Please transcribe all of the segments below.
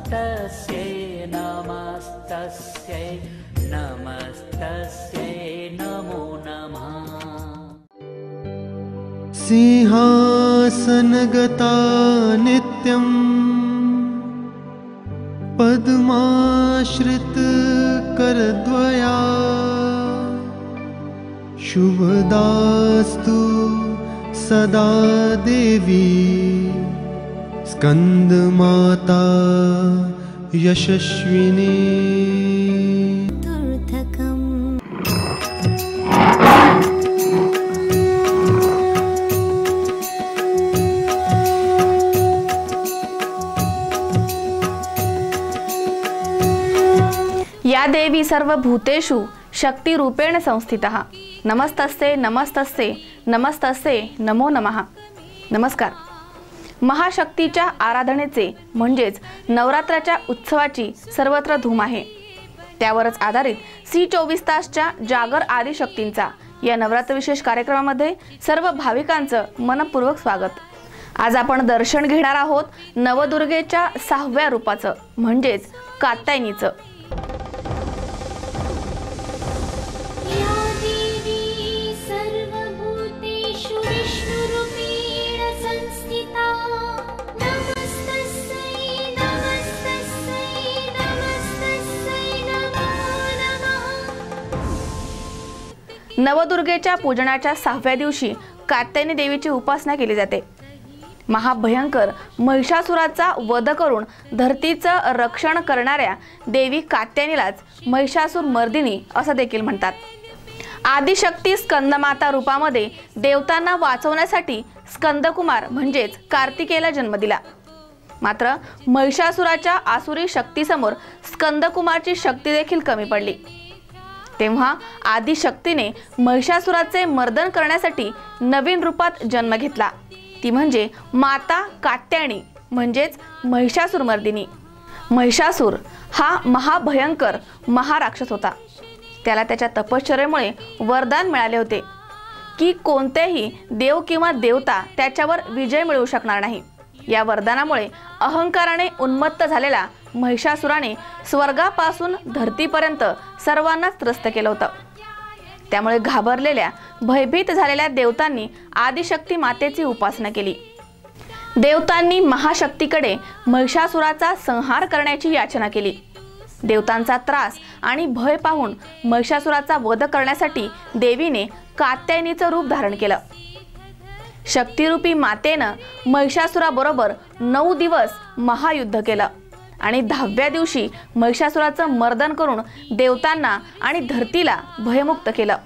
नमस्तस्यै नमस्तस्यै नमस्तस्यै नमो नमः। सिंहासनगता नित्यं पद्माश्रितकरद्वया शुभदास्तु सदा देवी स्कंदमाता यशस्विनी। या देवी सर्वभूतेषु शक्तिरूपेण संस्थितः। नमस्तस्ते नमस्तस्ते नमस्तस्ते नमो नमः। नमस्कार। महाशक्तीच्या आराधनेचे म्हणजेच नवरात्राच्या उत्सवाची सर्वत्र धूम आहे। त्यावरच आधारित C24 तासच्या जागर आदि शक्तींचा या नवरात्र विशेष कार्यक्रमामध्ये सर्व भाविकांचं मनपूर्वक स्वागत। आज आपण दर्शन घेणार आहोत नवदुर्गेच्या 6व्या रूपाचं म्हणजेच कात्यायनीचं। नवदुर्गेच्या पूजनाच्या 6व्या दिवशी कात्यायनी देवीची उपासना केली जाते। महाभयंकर महिषासुराचा वध करून धरतीचं रक्षण करणाऱ्या देवी कात्यायनीलाच महिषासुर मर्दिनी असं देखील म्हणतात। आदिशक्ती स्कंदमाता रूपामध्ये देवतांना वाचवण्यासाठी स्कंदकुमार म्हणजेच कार्तिकेयला जन्म दिला। मात्र महिषासुराच्या आसुरी शक्तीसमोर स्कंदकुमारची शक्ती देखील कमी पडली। तेव्हा आदिशक्तीने महिषासुराचे मर्दन करण्यासाठी नवीन रूपात जन्म घेतला, ती म्हणजे माता कात्यायनी म्हणजेच महिषासुरमर्दिनी। महिषासुर हा महाभयंकर महाराक्षस होता। त्याला त्याच्या तपश्चर्येमुळे वरदान मिळाले होते की कोणतेही देव किंवा देवता त्याच्यावर विजय मिळवू शकणार नाही। या वरदानामुळे अहंकाराने उन्मत्त झालेला महिषासुराने स्वर्गापासून धरतीपर्यंत सर्वांनाच त्रस्त केलं होतं। त्यामुळे घाबरलेल्या भयभीत झालेल्या देवतांनी आदिशक्ती मातेची उपासना केली। देवतांनी महाशक्तीकडे महिषासुराचा संहार करण्याची याचना केली। देवतांचा त्रास आणि भय पाहून महिषासुराचा वध करण्यासाठी देवीने कात्यायनीचं रूप धारण केलं। शक्तिरूपी मातेनं महिषासुराबरोबर 9 दिवस महायुद्ध केलं आणि 10व्या दिवशी महिषासुराचं मर्दन करून देवतांना आणि धरतीला भयमुक्त केलं।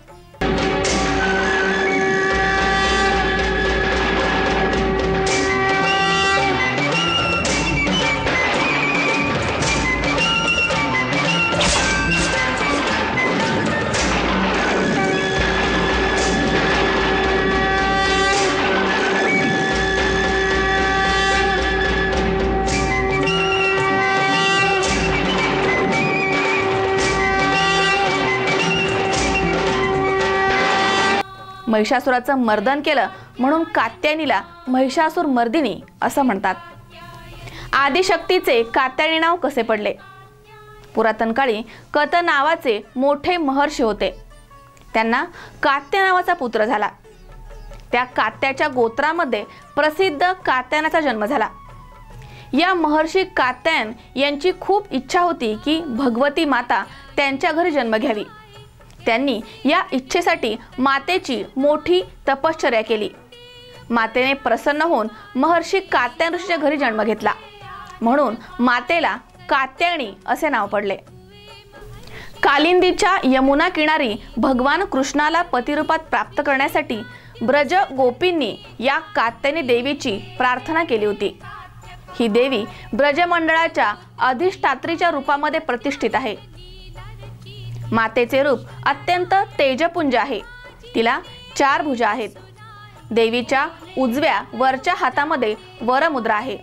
महिषासुराचं मर्दन केलं म्हणून कात्यायनीला महिषासुर मर्दिनी असं म्हणतात। आदिशक्तीचे कात्यायनी नाव कसे पडले? पुरातन काळी कत नावाचे मोठे महर्षी होते। त्यांना कात्या नावाचा पुत्र झाला। त्या कात्याच्या गोत्रामध्ये प्रसिद्ध कात्यायनाचा जन्म झाला। या महर्षी कात्यायन यांची खूप इच्छा होती की भगवती माता त्यांच्या घरी जन्म घ्यावी। त्यांनी या इच्छेसाठी मातेची मोठी तपश्चर्या केली। मातेने प्रसन्न होऊन महर्षी कात्यायन ऋषीच्या घरी जन्म घेतला, म्हणून मातेला कात्यायनी असे नाव पडले। कालिंदीच्या यमुना किनारी भगवान कृष्णाला पतिरूपात प्राप्त करण्यासाठी ब्रज गोपींनी या कात्यायनी देवीची प्रार्थना केली होती। ही देवी ब्रजमंडळाच्या अधिष्ठात्रीच्या रूपामध्ये प्रतिष्ठित आहे। मातेचे रूप अत्यंत तेजपुंज आहे। तिला 4 भुजा आहेत। देवीच्या उजव्या वरच्या हातामध्ये वरमुद्रा आहे।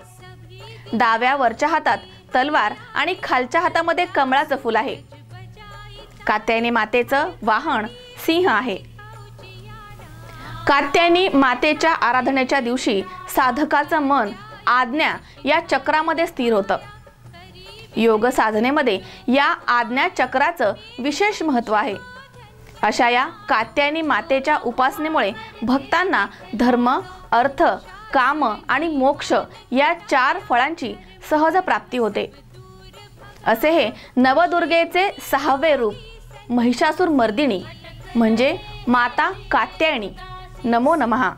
डाव्या वरच्या हातात तलवार आणि खालच्या हातामध्ये कमळाचं फूल आहे। कात्यायनी मातेचं वाहन सिंह आहे। कात्यायनी मातेच्या आराधनेच्या दिवशी साधकाचं मन आज्ञा या चक्रामध्ये स्थिर होतं। योग साधनेमध्ये या आज्ञाचक्राचं विशेष महत्त्व आहे. अशा या कात्यायनी मातेच्या उपासनेमुळे भक्तांना धर्म, अर्थ, काम आणि मोक्ष या 4 फळांची सहज प्राप्ती होते. असे हे नवदुर्गेचे 6वे रूप महिषासूर मर्दिनी म्हणजे माता कात्यायनी. नमो नमः.